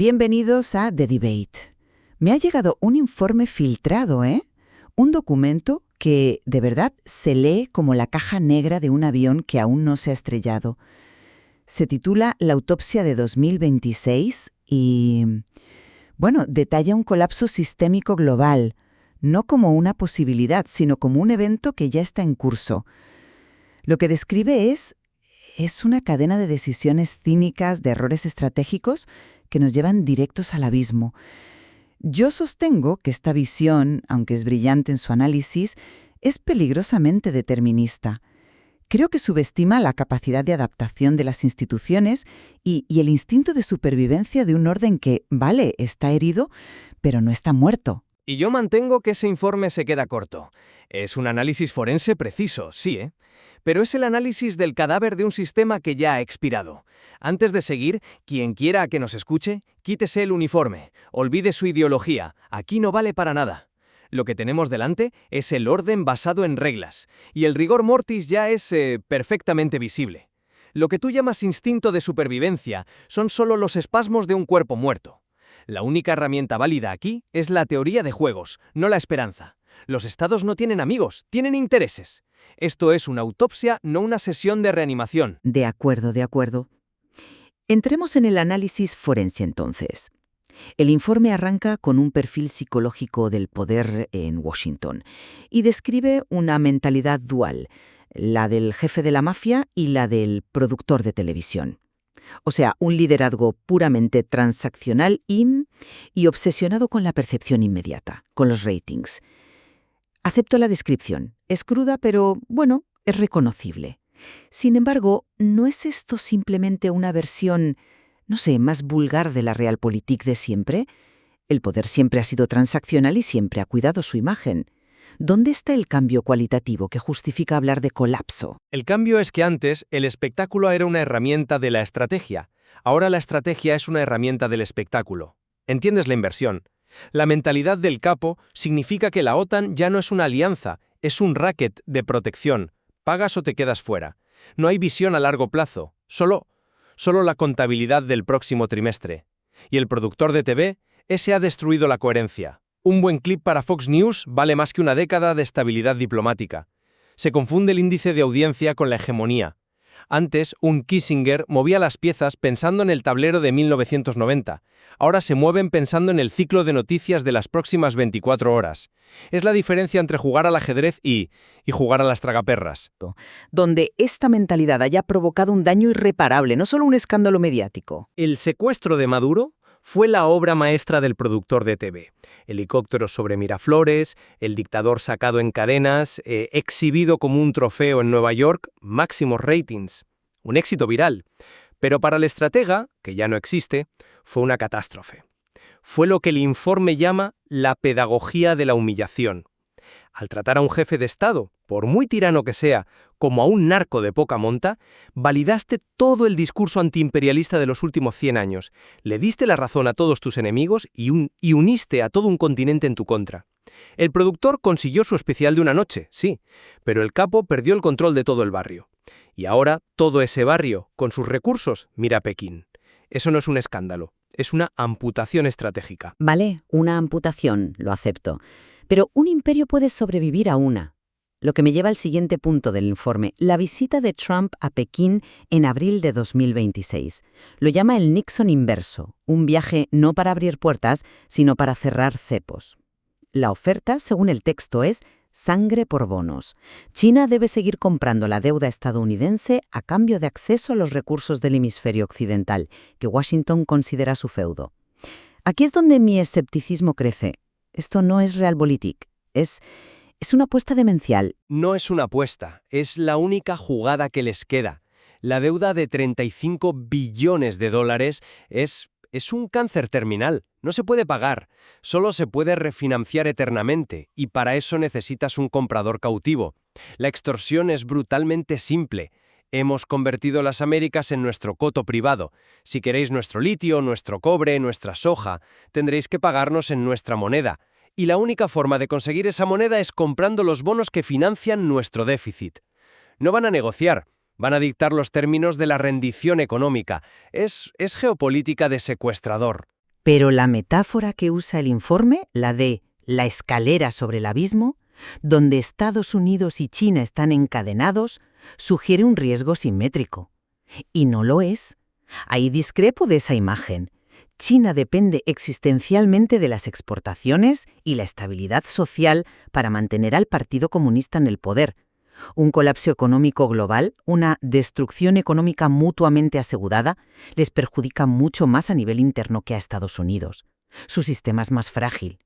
Bienvenidos a The Debate. Me ha llegado un informe filtrado, Un documento que, de verdad, se lee como la caja negra de un avión que aún no se ha estrellado. Se titula La autopsia de 2026 y, detalla un colapso sistémico global, no como una posibilidad, sino como un evento que ya está en curso. Lo que describe es una cadena de decisiones cínicas, de errores estratégicos que nos llevan directos al abismo. Yo sostengo que esta visión, aunque es brillante en su análisis, es peligrosamente determinista. Creo que subestima la capacidad de adaptación de las instituciones y el instinto de supervivencia de un orden que, vale, está herido, pero no está muerto. Y yo mantengo que ese informe se queda corto. Es un análisis forense preciso, sí, pero es el análisis del cadáver de un sistema que ya ha expirado. Antes de seguir, quien quiera que nos escuche, quítese el uniforme, olvide su ideología, aquí no vale para nada. Lo que tenemos delante es el orden basado en reglas, y el rigor mortis ya es perfectamente visible. Lo que tú llamas instinto de supervivencia son solo los espasmos de un cuerpo muerto. La única herramienta válida aquí es la teoría de juegos, no la esperanza. Los estados no tienen amigos, tienen intereses. Esto es una autopsia, no una sesión de reanimación. De acuerdo. Entremos en el análisis forense entonces. El informe arranca con un perfil psicológico del poder en Washington y describe una mentalidad dual, la del jefe de la mafia y la del productor de televisión. O sea, un liderazgo puramente transaccional y obsesionado con la percepción inmediata, con los ratings. Acepto la descripción. Es cruda, pero, es reconocible. Sin embargo, ¿no es esto simplemente una versión, más vulgar de la realpolitik de siempre? El poder siempre ha sido transaccional y siempre ha cuidado su imagen. ¿Dónde está el cambio cualitativo que justifica hablar de colapso? El cambio es que antes el espectáculo era una herramienta de la estrategia. Ahora la estrategia es una herramienta del espectáculo. ¿Entiendes la inversión? La mentalidad del capo significa que la OTAN ya no es una alianza, es un racket de protección. Pagas o te quedas fuera. No hay visión a largo plazo, solo la contabilidad del próximo trimestre. Y el productor de TV, ese ha destruido la coherencia. Un buen clip para Fox News vale más que una década de estabilidad diplomática. Se confunde el índice de audiencia con la hegemonía. Antes, un Kissinger movía las piezas pensando en el tablero de 1990. Ahora se mueven pensando en el ciclo de noticias de las próximas 24 horas. Es la diferencia entre jugar al ajedrez y jugar a las tragaperras. Donde esta mentalidad haya provocado un daño irreparable, no solo un escándalo mediático. El secuestro de Maduro fue la obra maestra del productor de TV. Helicópteros sobre Miraflores, el dictador sacado en cadenas, exhibido como un trofeo en Nueva York, máximos ratings. Un éxito viral. Pero para el estratega, que ya no existe, fue una catástrofe. Fue lo que el informe llama la pedagogía de la humillación. Al tratar a un jefe de Estado, por muy tirano que sea, como a un narco de poca monta, validaste todo el discurso antiimperialista de los últimos 100 años, le diste la razón a todos tus enemigos y uniste a todo un continente en tu contra. El productor consiguió su especial de una noche, sí, pero el capo perdió el control de todo el barrio. Y ahora todo ese barrio, con sus recursos, mira a Pekín. Eso no es un escándalo, es una amputación estratégica. Vale, una amputación, lo acepto. Pero un imperio puede sobrevivir a una. Lo que me lleva al siguiente punto del informe, la visita de Trump a Pekín en abril de 2026. Lo llama el Nixon inverso, un viaje no para abrir puertas, sino para cerrar cepos. La oferta, según el texto, es sangre por bonos. China debe seguir comprando la deuda estadounidense a cambio de acceso a los recursos del hemisferio occidental, que Washington considera su feudo. Aquí es donde mi escepticismo crece. Esto no es realpolitik, es una apuesta demencial. No es una apuesta, es la única jugada que les queda. La deuda de 35 billones de dólares es un cáncer terminal. No se puede pagar, solo se puede refinanciar eternamente, y para eso necesitas un comprador cautivo. La extorsión es brutalmente simple. Hemos convertido las Américas en nuestro coto privado. Si queréis nuestro litio, nuestro cobre, nuestra soja, tendréis que pagarnos en nuestra moneda. Y la única forma de conseguir esa moneda es comprando los bonos que financian nuestro déficit. No van a negociar, van a dictar los términos de la rendición económica. Es geopolítica de secuestrador. Pero la metáfora que usa el informe, la de la escalera sobre el abismo, donde Estados Unidos y China están encadenados, sugiere un riesgo simétrico. Y no lo es. Ahí discrepo de esa imagen. China depende existencialmente de las exportaciones y la estabilidad social para mantener al Partido Comunista en el poder. Un colapso económico global, una destrucción económica mutuamente asegurada, les perjudica mucho más a nivel interno que a Estados Unidos. Su sistema es más frágil.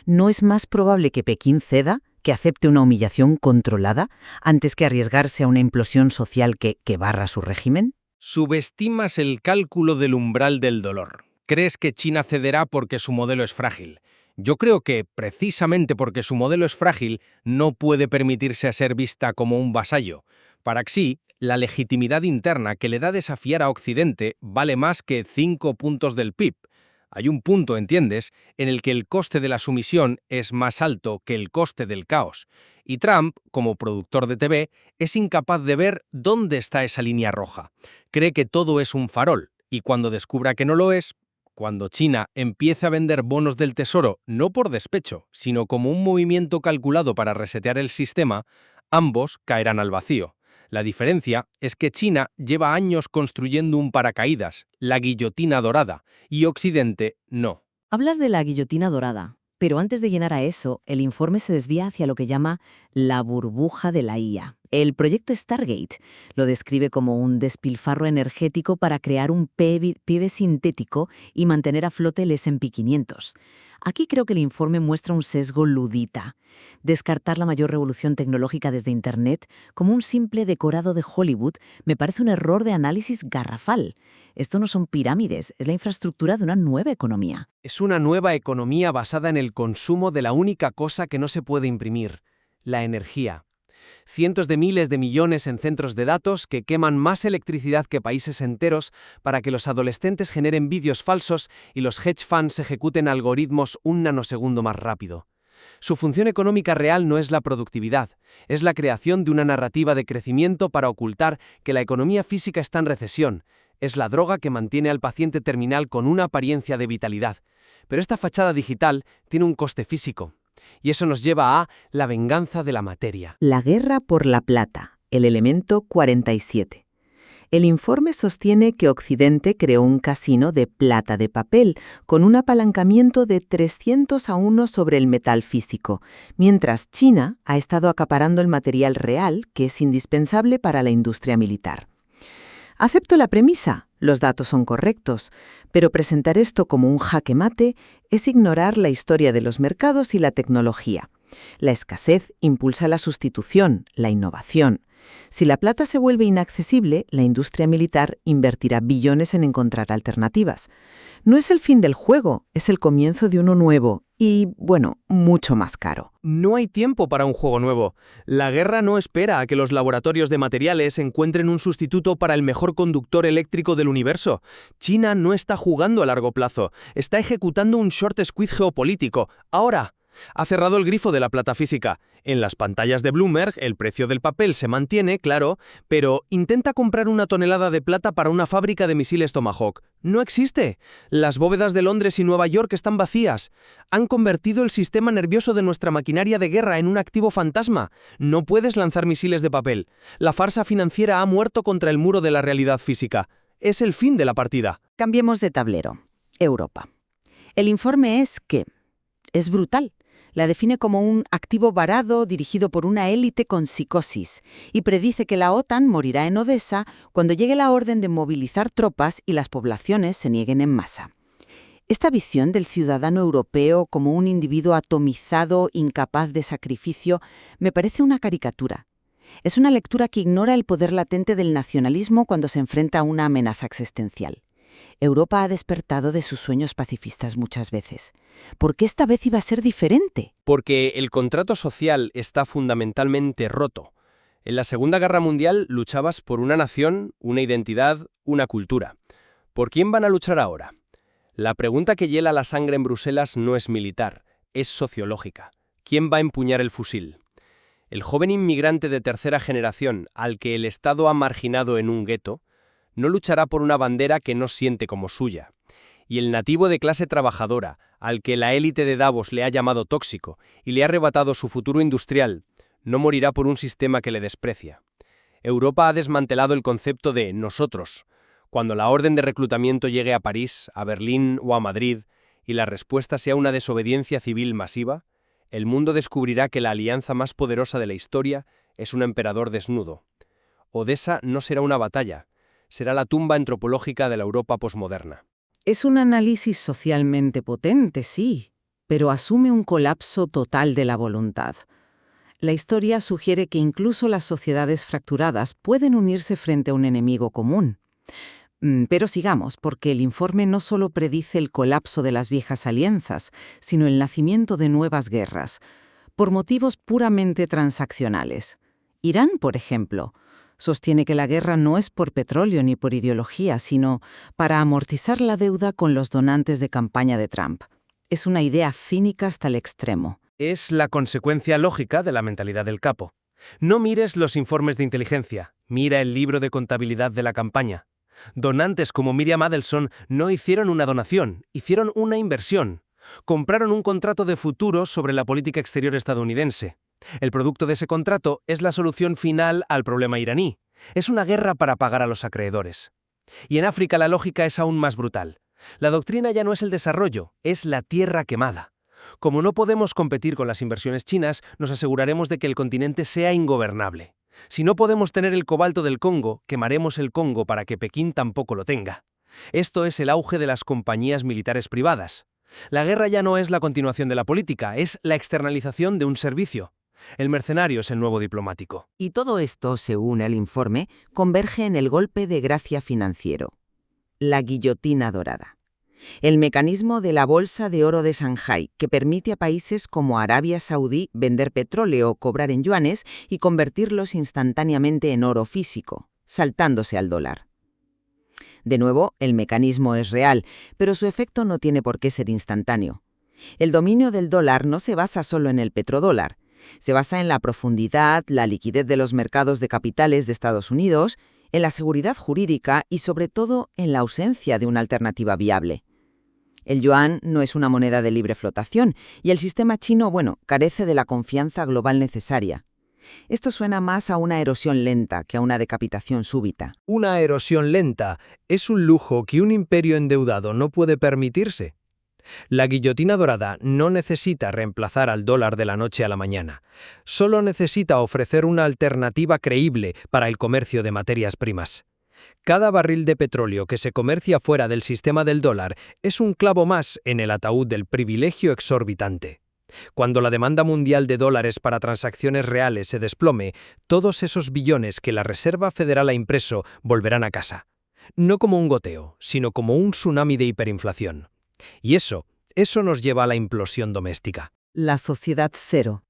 ¿No es más probable que Pekín ceda, que acepte una humillación controlada, antes que arriesgarse a una implosión social que barra su régimen? Subestimas el cálculo del umbral del dolor. Crees que China cederá porque su modelo es frágil. Yo creo que, precisamente porque su modelo es frágil, no puede permitirse a ser vista como un vasallo. Para Xi, la legitimidad interna que le da desafiar a Occidente vale más que 5 puntos del PIB. Hay un punto, entiendes, en el que el coste de la sumisión es más alto que el coste del caos. Y Trump, como productor de TV, es incapaz de ver dónde está esa línea roja. Cree que todo es un farol, y cuando descubra que no lo es, cuando China empiece a vender bonos del tesoro no por despecho, sino como un movimiento calculado para resetear el sistema, ambos caerán al vacío. La diferencia es que China lleva años construyendo un paracaídas, la guillotina dorada, y Occidente no. Hablas de la guillotina dorada, pero antes de llegar a eso, el informe se desvía hacia lo que llama la burbuja de la IA. El proyecto Stargate lo describe como un despilfarro energético para crear un PIB sintético y mantener a flote el S&P 500. Aquí creo que el informe muestra un sesgo ludita. Descartar la mayor revolución tecnológica desde Internet como un simple decorado de Hollywood me parece un error de análisis garrafal. Esto no son pirámides, es la infraestructura de una nueva economía. Es una nueva economía basada en el consumo de la única cosa que no se puede imprimir, la energía. Cientos de miles de millones en centros de datos que queman más electricidad que países enteros para que los adolescentes generen vídeos falsos y los hedge funds ejecuten algoritmos un nanosegundo más rápido. Su función económica real no es la productividad, es la creación de una narrativa de crecimiento para ocultar que la economía física está en recesión. Es la droga que mantiene al paciente terminal con una apariencia de vitalidad. Pero esta fachada digital tiene un coste físico. Y eso nos lleva a la venganza de la materia. La guerra por la plata, el elemento 47. El informe sostiene que Occidente creó un casino de plata de papel, con un apalancamiento de 300-1 sobre el metal físico, mientras China ha estado acaparando el material real, que es indispensable para la industria militar. Acepto la premisa, los datos son correctos, pero presentar esto como un jaque mate es ignorar la historia de los mercados y la tecnología. La escasez impulsa la sustitución, la innovación. Si la plata se vuelve inaccesible, la industria militar invertirá billones en encontrar alternativas. No es el fin del juego, es el comienzo de uno nuevo y, bueno, mucho más caro. No hay tiempo para un juego nuevo. La guerra no espera a que los laboratorios de materiales encuentren un sustituto para el mejor conductor eléctrico del universo. China no está jugando a largo plazo, está ejecutando un short squeeze geopolítico. Ahora, ha cerrado el grifo de la plata física. En las pantallas de Bloomberg el precio del papel se mantiene, claro, pero intenta comprar una tonelada de plata para una fábrica de misiles Tomahawk. No existe. Las bóvedas de Londres y Nueva York están vacías. Han convertido el sistema nervioso de nuestra maquinaria de guerra en un activo fantasma. No puedes lanzar misiles de papel. La farsa financiera ha muerto contra el muro de la realidad física. Es el fin de la partida. Cambiemos de tablero. Europa. El informe es brutal. La define como un activo varado dirigido por una élite con psicosis y predice que la OTAN morirá en Odessa cuando llegue la orden de movilizar tropas y las poblaciones se nieguen en masa. Esta visión del ciudadano europeo como un individuo atomizado, incapaz de sacrificio, me parece una caricatura. Es una lectura que ignora el poder latente del nacionalismo cuando se enfrenta a una amenaza existencial. Europa ha despertado de sus sueños pacifistas muchas veces. ¿Por qué esta vez iba a ser diferente? Porque el contrato social está fundamentalmente roto. En la Segunda Guerra Mundial luchabas por una nación, una identidad, una cultura. ¿Por quién van a luchar ahora? La pregunta que hiela la sangre en Bruselas no es militar, es sociológica. ¿Quién va a empuñar el fusil? El joven inmigrante de tercera generación, al que el Estado ha marginado en un gueto, no luchará por una bandera que no siente como suya. Y el nativo de clase trabajadora, al que la élite de Davos le ha llamado tóxico y le ha arrebatado su futuro industrial, no morirá por un sistema que le desprecia. Europa ha desmantelado el concepto de nosotros. Cuando la orden de reclutamiento llegue a París, a Berlín o a Madrid, y la respuesta sea una desobediencia civil masiva, el mundo descubrirá que la alianza más poderosa de la historia es un emperador desnudo. Odessa no será una batalla, será la tumba antropológica de la Europa posmoderna. Es un análisis socialmente potente, sí, pero asume un colapso total de la voluntad. La historia sugiere que incluso las sociedades fracturadas pueden unirse frente a un enemigo común. Pero sigamos, porque el informe no solo predice el colapso de las viejas alianzas, sino el nacimiento de nuevas guerras, por motivos puramente transaccionales. Irán, por ejemplo, sostiene que la guerra no es por petróleo ni por ideología, sino para amortizar la deuda con los donantes de campaña de Trump. Es una idea cínica hasta el extremo. Es la consecuencia lógica de la mentalidad del capo. No mires los informes de inteligencia, mira el libro de contabilidad de la campaña. Donantes como Miriam Adelson no hicieron una donación, hicieron una inversión. Compraron un contrato de futuro sobre la política exterior estadounidense. El producto de ese contrato es la solución final al problema iraní. Es una guerra para pagar a los acreedores. Y en África la lógica es aún más brutal. La doctrina ya no es el desarrollo, es la tierra quemada. Como no podemos competir con las inversiones chinas, nos aseguraremos de que el continente sea ingobernable. Si no podemos tener el cobalto del Congo, quemaremos el Congo para que Pekín tampoco lo tenga. Esto es el auge de las compañías militares privadas. La guerra ya no es la continuación de la política, es la externalización de un servicio. El mercenario es el nuevo diplomático. Y todo esto, según el informe, converge en el golpe de gracia financiero. La guillotina dorada. El mecanismo de la Bolsa de Oro de Shanghái, que permite a países como Arabia Saudí vender petróleo o cobrar en yuanes y convertirlos instantáneamente en oro físico, saltándose al dólar. De nuevo, el mecanismo es real, pero su efecto no tiene por qué ser instantáneo. El dominio del dólar no se basa solo en el petrodólar. Se basa en la profundidad, la liquidez de los mercados de capitales de Estados Unidos, en la seguridad jurídica y sobre todo en la ausencia de una alternativa viable. El yuan no es una moneda de libre flotación y el sistema chino, carece de la confianza global necesaria. Esto suena más a una erosión lenta que a una decapitación súbita. Una erosión lenta es un lujo que un imperio endeudado no puede permitirse. La guillotina dorada no necesita reemplazar al dólar de la noche a la mañana. Solo necesita ofrecer una alternativa creíble para el comercio de materias primas. Cada barril de petróleo que se comercia fuera del sistema del dólar es un clavo más en el ataúd del privilegio exorbitante. Cuando la demanda mundial de dólares para transacciones reales se desplome, todos esos billones que la Reserva Federal ha impreso volverán a casa. No como un goteo, sino como un tsunami de hiperinflación. Y eso nos lleva a la implosión doméstica. La sociedad cero.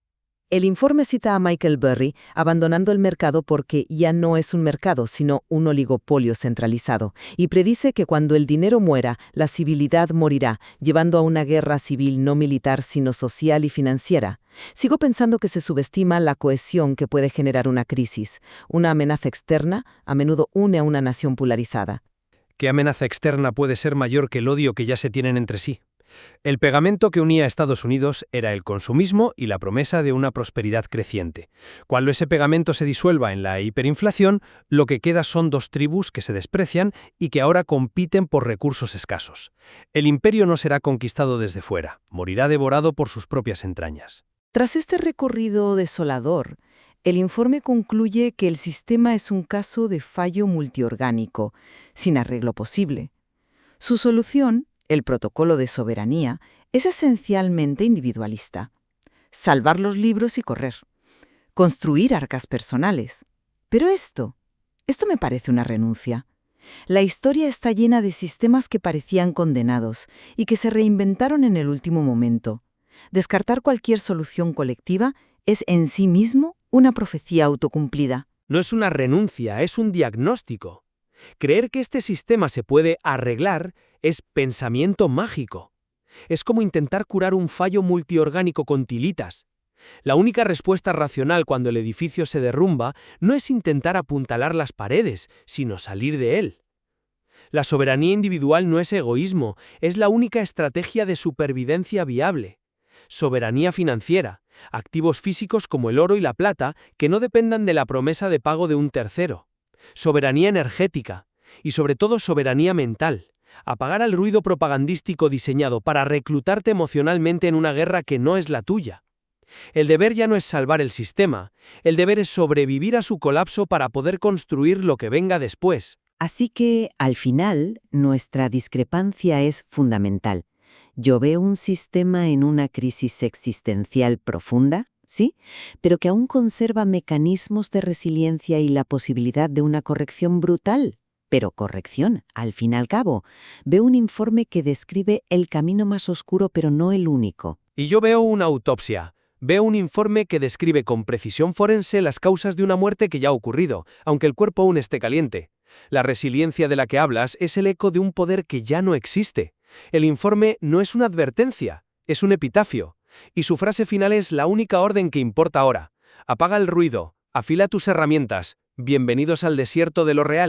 El informe cita a Michael Burry abandonando el mercado porque ya no es un mercado, sino un oligopolio centralizado, y predice que cuando el dinero muera, la civilidad morirá, llevando a una guerra civil no militar, sino social y financiera. Sigo pensando que se subestima la cohesión que puede generar una crisis. Una amenaza externa a menudo une a una nación polarizada. ¿Qué amenaza externa puede ser mayor que el odio que ya se tienen entre sí? El pegamento que unía a Estados Unidos era el consumismo y la promesa de una prosperidad creciente. Cuando ese pegamento se disuelva en la hiperinflación, lo que queda son dos tribus que se desprecian y que ahora compiten por recursos escasos. El imperio no será conquistado desde fuera, morirá devorado por sus propias entrañas. Tras este recorrido desolador, el informe concluye que el sistema es un caso de fallo multiorgánico, sin arreglo posible. Su solución, el protocolo de soberanía, es esencialmente individualista. Salvar los libros y correr. Construir arcas personales. Pero esto me parece una renuncia. La historia está llena de sistemas que parecían condenados y que se reinventaron en el último momento. Descartar cualquier solución colectiva es en sí mismo una profecía autocumplida. No es una renuncia, es un diagnóstico. Creer que este sistema se puede arreglar es pensamiento mágico. Es como intentar curar un fallo multiorgánico con tilitas. La única respuesta racional cuando el edificio se derrumba no es intentar apuntalar las paredes, sino salir de él. La soberanía individual no es egoísmo, es la única estrategia de supervivencia viable. Soberanía financiera, activos físicos como el oro y la plata que no dependan de la promesa de pago de un tercero. Soberanía energética y sobre todo soberanía mental. Apagar al ruido propagandístico diseñado para reclutarte emocionalmente en una guerra que no es la tuya. El deber ya no es salvar el sistema, el deber es sobrevivir a su colapso para poder construir lo que venga después. Así que, al final, nuestra discrepancia es fundamental. Yo veo un sistema en una crisis existencial profunda, sí, pero que aún conserva mecanismos de resiliencia y la posibilidad de una corrección brutal. Pero corrección, al fin y al cabo. Veo un informe que describe el camino más oscuro, pero no el único. Y yo veo una autopsia. Veo un informe que describe con precisión forense las causas de una muerte que ya ha ocurrido, aunque el cuerpo aún esté caliente. La resiliencia de la que hablas es el eco de un poder que ya no existe. El informe no es una advertencia, es un epitafio. Y su frase final es la única orden que importa ahora. Apaga el ruido, afila tus herramientas. Bienvenidos al desierto de lo real.